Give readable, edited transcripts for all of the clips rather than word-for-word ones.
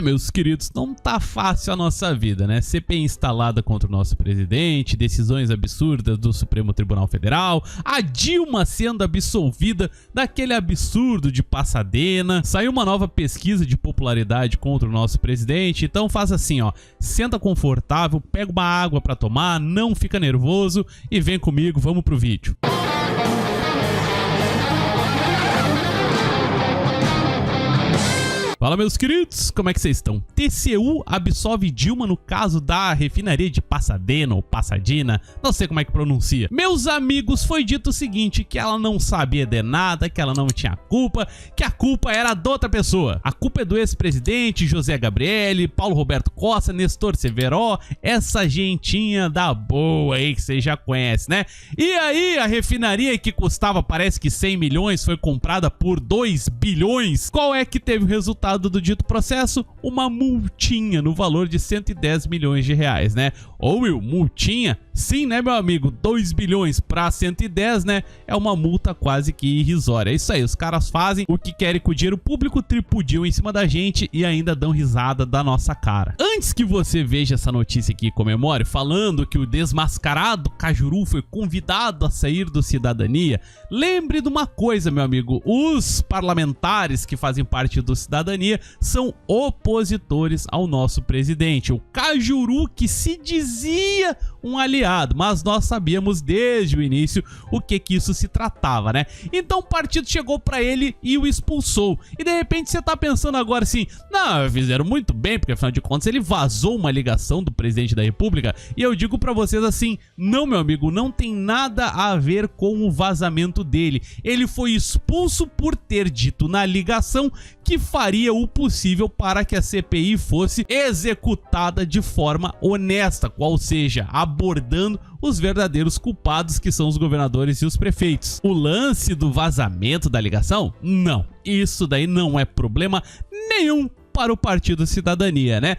Meus queridos, não tá fácil a nossa vida, né? CPI instalada contra o nosso presidente, decisões absurdas do Supremo Tribunal Federal, a Dilma sendo absolvida daquele absurdo de Pasadena, saiu uma nova pesquisa de popularidade contra o nosso presidente, então faz assim, ó, senta confortável, pega uma água pra tomar, não fica nervoso e vem comigo, vamos pro vídeo. Fala, meus queridos, como é que vocês estão? TCU absolve Dilma no caso da refinaria de Pasadena ou Pasadena, não sei como é que pronuncia. Meus amigos, foi dito o seguinte, que ela não sabia de nada, que ela não tinha culpa, que a culpa era de outra pessoa. A culpa é do ex-presidente, José Gabrielli, Paulo Roberto Costa, Nestor Severo, essa gentinha da boa aí que vocês já conhecem, né? E aí, a refinaria que custava, parece que 100 milhões, foi comprada por 2 bilhões. Qual é que teve o resultado do dito processo? Uma multinha no valor de 110 milhões de reais, né? Ô, Will, multinha? Sim, né, meu amigo? 2 bilhões para 110, né? É uma multa quase que irrisória. É isso aí, os caras fazem o que querem com o dinheiro público, tripudiam em cima da gente e ainda dão risada da nossa cara. Antes que você veja essa notícia aqui e comemore, falando que o desmascarado Cajuru foi convidado a sair do Cidadania, lembre de uma coisa, meu amigo, os parlamentares que fazem parte do Cidadania são opositores ao nosso presidente. O Cajuru, que se dizia um aliado, mas nós sabíamos desde o início o que isso se tratava, né? Então o partido chegou pra ele e o expulsou. E de repente você tá pensando agora assim, não, fizeram muito bem, porque afinal de contas ele vazou uma ligação do presidente da República. E eu digo pra vocês assim, não, meu amigo, não tem nada a ver com o vazamento dele. Ele foi expulso por ter dito na ligação que faria o possível para que a CPI fosse executada de forma honesta, qual seja, abordando os verdadeiros culpados, que são os governadores e os prefeitos. O lance do vazamento da ligação? Não, isso daí não é problema nenhum para o Partido Cidadania, né?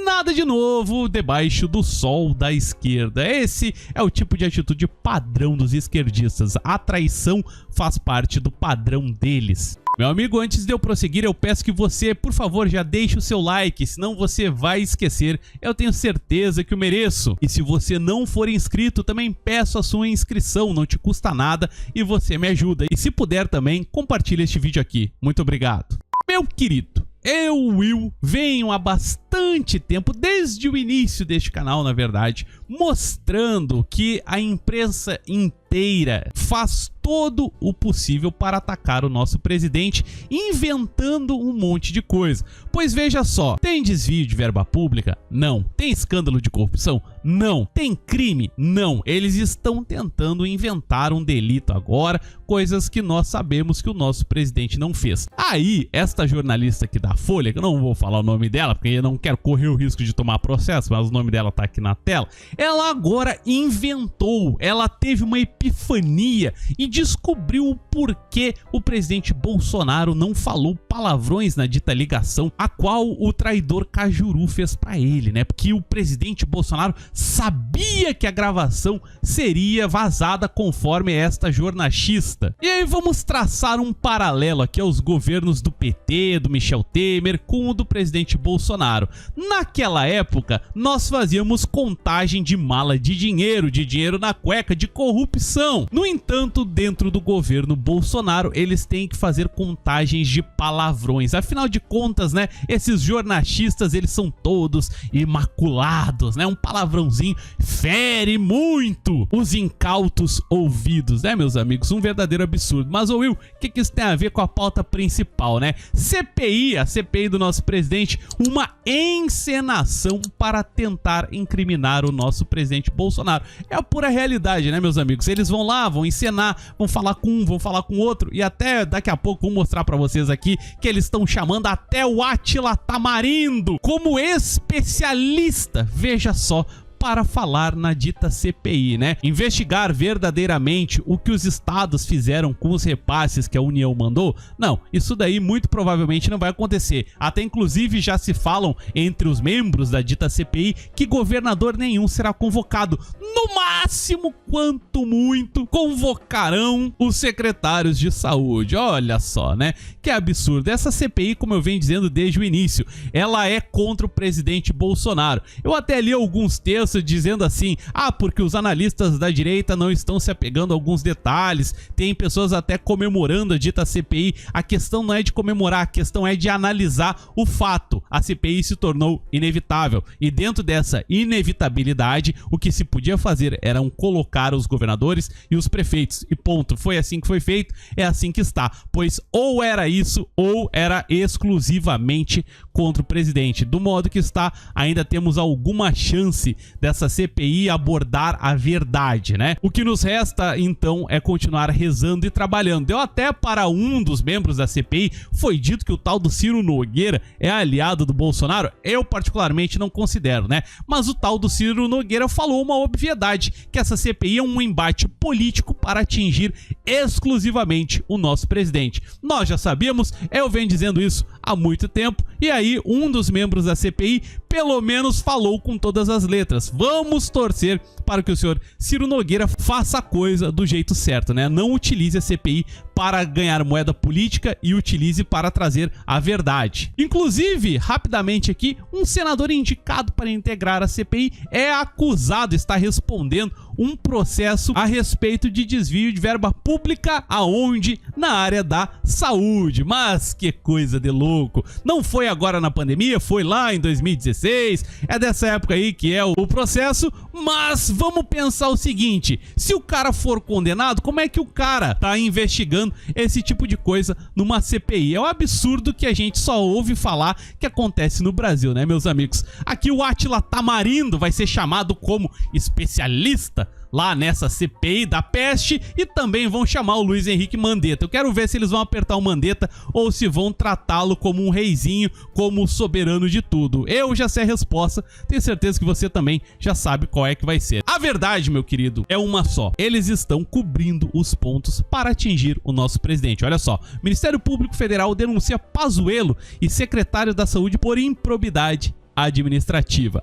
Nada de novo debaixo do sol da esquerda. Esse é o tipo de atitude padrão dos esquerdistas. A traição faz parte do padrão deles. Meu amigo, antes de eu prosseguir, eu peço que você, por favor, já deixe o seu like, senão você vai esquecer. Eu tenho certeza que eu mereço. E se você não for inscrito, também peço a sua inscrição, não te custa nada e você me ajuda. E se puder também, compartilhe este vídeo aqui. Muito obrigado. Meu querido, eu, Will, venho há bastante tempo, desde o início deste canal, na verdade, mostrando que a imprensa inteira faz todo o possível para atacar o nosso presidente, inventando um monte de coisa. Pois veja só, tem desvio de verba pública? Não. Tem escândalo de corrupção? Não. Tem crime? Não. Eles estão tentando inventar um delito agora, coisas que nós sabemos que o nosso presidente não fez. Aí, esta jornalista aqui da Folha, que eu não vou falar o nome dela, porque eu não quero correr o risco de tomar processo, mas o nome dela tá aqui na tela, ela agora inventou, ela teve uma epifania e descobriu o porquê o presidente Bolsonaro não falou palavrões na dita ligação, a qual o traidor Cajuru fez pra ele, né? Porque o presidente Bolsonaro sabia que a gravação seria vazada conforme esta jornalista. E aí vamos traçar um paralelo aqui aos governos do PT, do Michel Temer, com o do presidente Bolsonaro. Naquela época, nós fazíamos contagem de mala de dinheiro na cueca, de corrupção. No entanto, dentro do governo Bolsonaro, eles têm que fazer contagens de palavrões. Afinal de contas, né, esses jornalistas, eles são todos imaculados, né? Um palavrãozinho fere muito os incautos ouvidos, né, meus amigos? Um verdadeiro absurdo. Mas, ô Will, o que isso tem a ver com a pauta principal, né? CPI, a CPI do nosso presidente, uma encenação para tentar incriminar o nosso presidente Bolsonaro. É a pura realidade, né, meus amigos? Eles vão lá, vão encenar, vão falar com um, vão falar com outro, e até daqui a pouco vou mostrar pra vocês aqui que eles estão chamando até o Átila Tamarindo como especialista, veja só, para falar na dita CPI, né? Investigar verdadeiramente o que os estados fizeram com os repasses que a União mandou? Não, isso daí muito provavelmente não vai acontecer. Até inclusive já se falam entre os membros da dita CPI que governador nenhum será convocado. No máximo, quanto muito, convocarão os secretários de saúde. Olha só, né? Que absurdo. Essa CPI, como eu venho dizendo desde o início, ela é contra o presidente Bolsonaro. Eu até li alguns textos dizendo assim, porque os analistas da direita não estão se apegando a alguns detalhes, tem pessoas até comemorando a dita CPI. A questão não é de comemorar, a questão é de analisar o fato. A CPI se tornou inevitável e dentro dessa inevitabilidade, o que se podia fazer era colocar os governadores e os prefeitos e ponto. Foi assim que foi feito, é assim que está, pois ou era isso ou era exclusivamente contra o presidente. Do modo que está, ainda temos alguma chance dessa CPI abordar a verdade, né? O que nos resta então é continuar rezando e trabalhando. Deu até para um dos membros da CPI, foi dito que o tal do Ciro Nogueira é aliado do Bolsonaro. Eu particularmente não considero, né? Mas o tal do Ciro Nogueira falou uma obviedade, que essa CPI é um embate político para atingir exclusivamente o nosso presidente. Nós já sabíamos, eu venho dizendo isso há muito tempo, e aí um dos membros da CPI pelo menos falou com todas as letras. Vamos torcer para que o senhor Ciro Nogueira faça a coisa do jeito certo, né? Não utilize a CPI para ganhar moeda política e utilize para trazer a verdade. Inclusive, rapidamente aqui, um senador indicado para integrar a CPI é acusado, está respondendo um processo a respeito de desvio de verba pública aonde? Na área da saúde. Mas que coisa de louco. Não foi agora na pandemia, foi lá em 2016. É dessa época aí que é o processo, mas vamos pensar o seguinte, se o cara for condenado, como é que o cara tá investigando esse tipo de coisa numa CPI? É um absurdo que a gente só ouve falar que acontece no Brasil, né, meus amigos? Aqui o Átila Tamarindo vai ser chamado como especialista lá nessa CPI da peste e também vão chamar o Luiz Henrique Mandetta. Eu quero ver se eles vão apertar o Mandetta ou se vão tratá-lo como um reizinho, como o soberano de tudo. Eu já sei a resposta, tenho certeza que você também já sabe qual é que vai ser. A verdade, meu querido, é uma só. Eles estão cobrindo os pontos para atingir o nosso presidente. Olha só, o Ministério Público Federal denuncia Pazuello e secretário da Saúde por improbidade administrativa.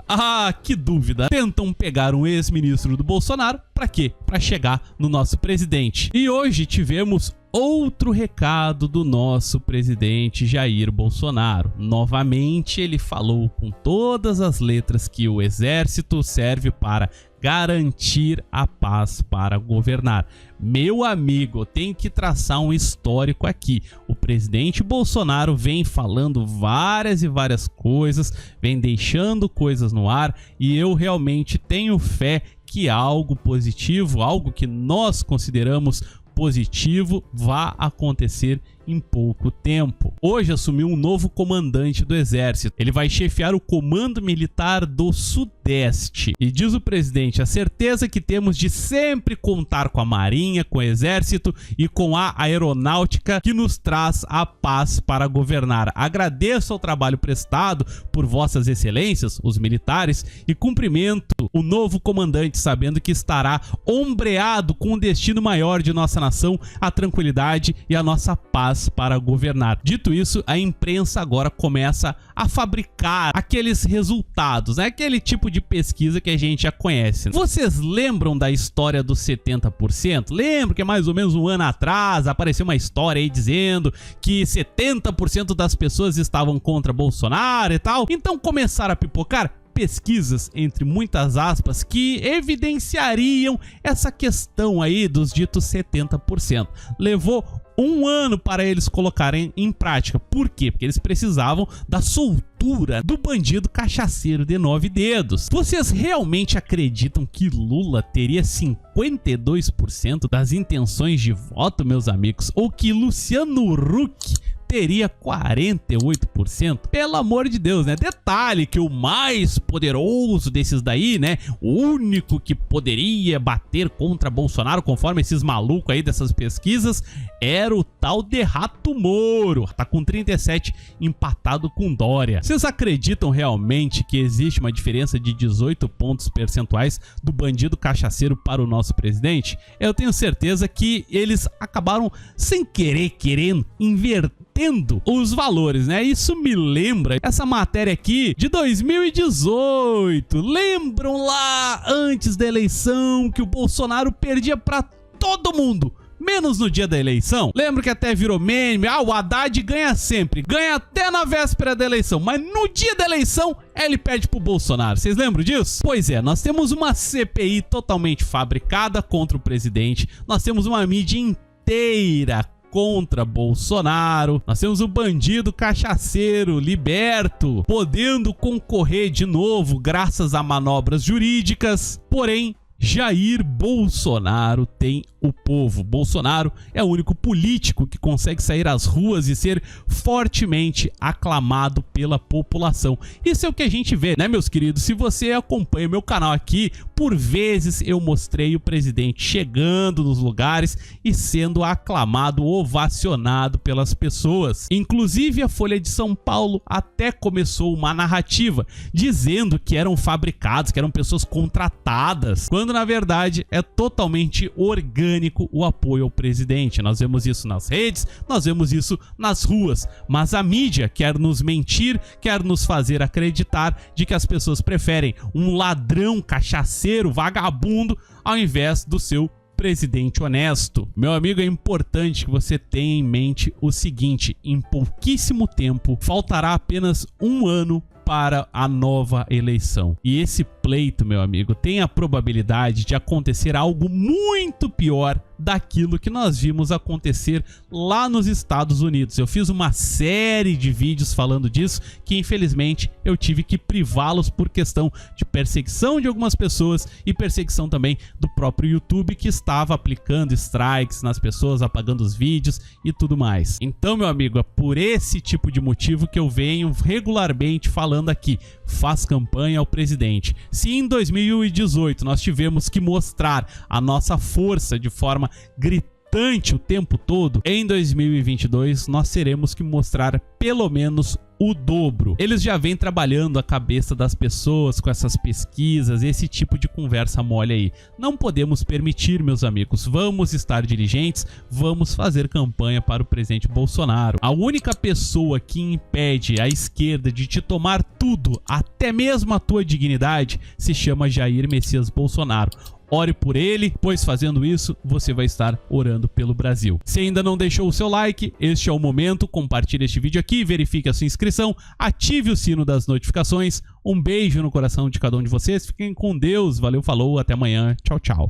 Que dúvida. Tentam pegar um ex-ministro do Bolsonaro para quê? Para chegar no nosso presidente. E hoje tivemos outro recado do nosso presidente Jair Bolsonaro. Novamente ele falou com todas as letras que o exército serve para garantir a paz para governar. Meu amigo, eu tenho que traçar um histórico aqui. O presidente Bolsonaro vem falando várias e várias coisas, vem deixando coisas no ar e eu realmente tenho fé que algo positivo, algo que nós consideramos positivo, vá acontecer em pouco tempo. Hoje assumiu um novo comandante do exército. Ele vai chefiar o Comando Militar do Sudeste. E diz o presidente, a certeza que temos de sempre contar com a Marinha, com o Exército e com a Aeronáutica que nos traz a paz para governar. Agradeço ao trabalho prestado por vossas excelências, os militares, e cumprimento o novo comandante, sabendo que estará ombreado com o destino maior de nossa nação, a tranquilidade e a nossa paz para governar. Dito isso, a imprensa agora começa a fabricar aqueles resultados, né? Aquele tipo de pesquisa que a gente já conhece. Vocês lembram da história dos 70%? Lembro que mais ou menos um ano atrás apareceu uma história aí dizendo que 70% das pessoas estavam contra Bolsonaro e tal. Então começaram a pipocar pesquisas, entre muitas aspas, que evidenciariam essa questão aí dos ditos 70%. Levou um ano para eles colocarem em prática. Por quê? Porque eles precisavam da soltura do bandido cachaceiro de 9 dedos. Vocês realmente acreditam que Lula teria 52% das intenções de voto, meus amigos? Ou que Luciano Huck teria 48%. Pelo amor de Deus, né? Detalhe que o mais poderoso desses daí, né? O único que poderia bater contra Bolsonaro, conforme esses malucos aí dessas pesquisas, era o tal de Rato Moro. Tá com 37, empatado com Dória. Vocês acreditam realmente que existe uma diferença de 18 pontos percentuais do bandido cachaceiro para o nosso presidente? Eu tenho certeza que eles acabaram sem querendo invertendo os valores, né? Isso me lembra essa matéria aqui de 2018. Lembram lá antes da eleição que o Bolsonaro perdia pra todo mundo, menos no dia da eleição? Lembro que até virou meme, o Haddad ganha sempre, ganha até na véspera da eleição, mas no dia da eleição ele perde pro Bolsonaro. Vocês lembram disso? Pois é, nós temos uma CPI totalmente fabricada contra o presidente, nós temos uma mídia inteira contra Bolsonaro, nós temos o bandido cachaceiro liberto, podendo concorrer de novo graças a manobras jurídicas, porém Jair Bolsonaro tem o povo. Bolsonaro é o único político que consegue sair às ruas e ser fortemente aclamado pela população. Isso é o que a gente vê, né, meus queridos? Se você acompanha meu canal aqui, por vezes eu mostrei o presidente chegando nos lugares e sendo aclamado, ovacionado pelas pessoas. Inclusive a Folha de São Paulo até começou uma narrativa dizendo que eram fabricados, que eram pessoas contratadas, quando na verdade é totalmente orgânico o apoio ao presidente. Nós vemos isso nas redes, nós vemos isso nas ruas, mas a mídia quer nos mentir, quer nos fazer acreditar de que as pessoas preferem um ladrão, cachaceiro, vagabundo, ao invés do seu presidente honesto. Meu amigo, é importante que você tenha em mente o seguinte: em pouquíssimo tempo, faltará apenas um ano para a nova eleição. E esse pleito, meu amigo, tem a probabilidade de acontecer algo muito pior daquilo que nós vimos acontecer lá nos Estados Unidos. Eu fiz uma série de vídeos falando disso, que infelizmente eu tive que privá-los por questão de perseguição de algumas pessoas e perseguição também do próprio YouTube, que estava aplicando strikes nas pessoas, apagando os vídeos e tudo mais. Então, meu amigo, é por esse tipo de motivo que eu venho regularmente falando aqui: faz campanha ao presidente. Se em 2018 nós tivemos que mostrar a nossa força de forma gritante o tempo todo, em 2022 nós teremos que mostrar pelo menos o dobro. Eles já vêm trabalhando a cabeça das pessoas com essas pesquisas, esse tipo de conversa mole aí. Não podemos permitir, meus amigos. Vamos estar diligentes, vamos fazer campanha para o presidente Bolsonaro. A única pessoa que impede a esquerda de te tomar tudo, até mesmo a tua dignidade, se chama Jair Messias Bolsonaro. Ore por ele, pois fazendo isso, você vai estar orando pelo Brasil. Se ainda não deixou o seu like, este é o momento. Compartilhe este vídeo aqui, verifique a sua inscrição, ative o sino das notificações. Um beijo no coração de cada um de vocês. Fiquem com Deus. Valeu, falou, até amanhã. Tchau, tchau.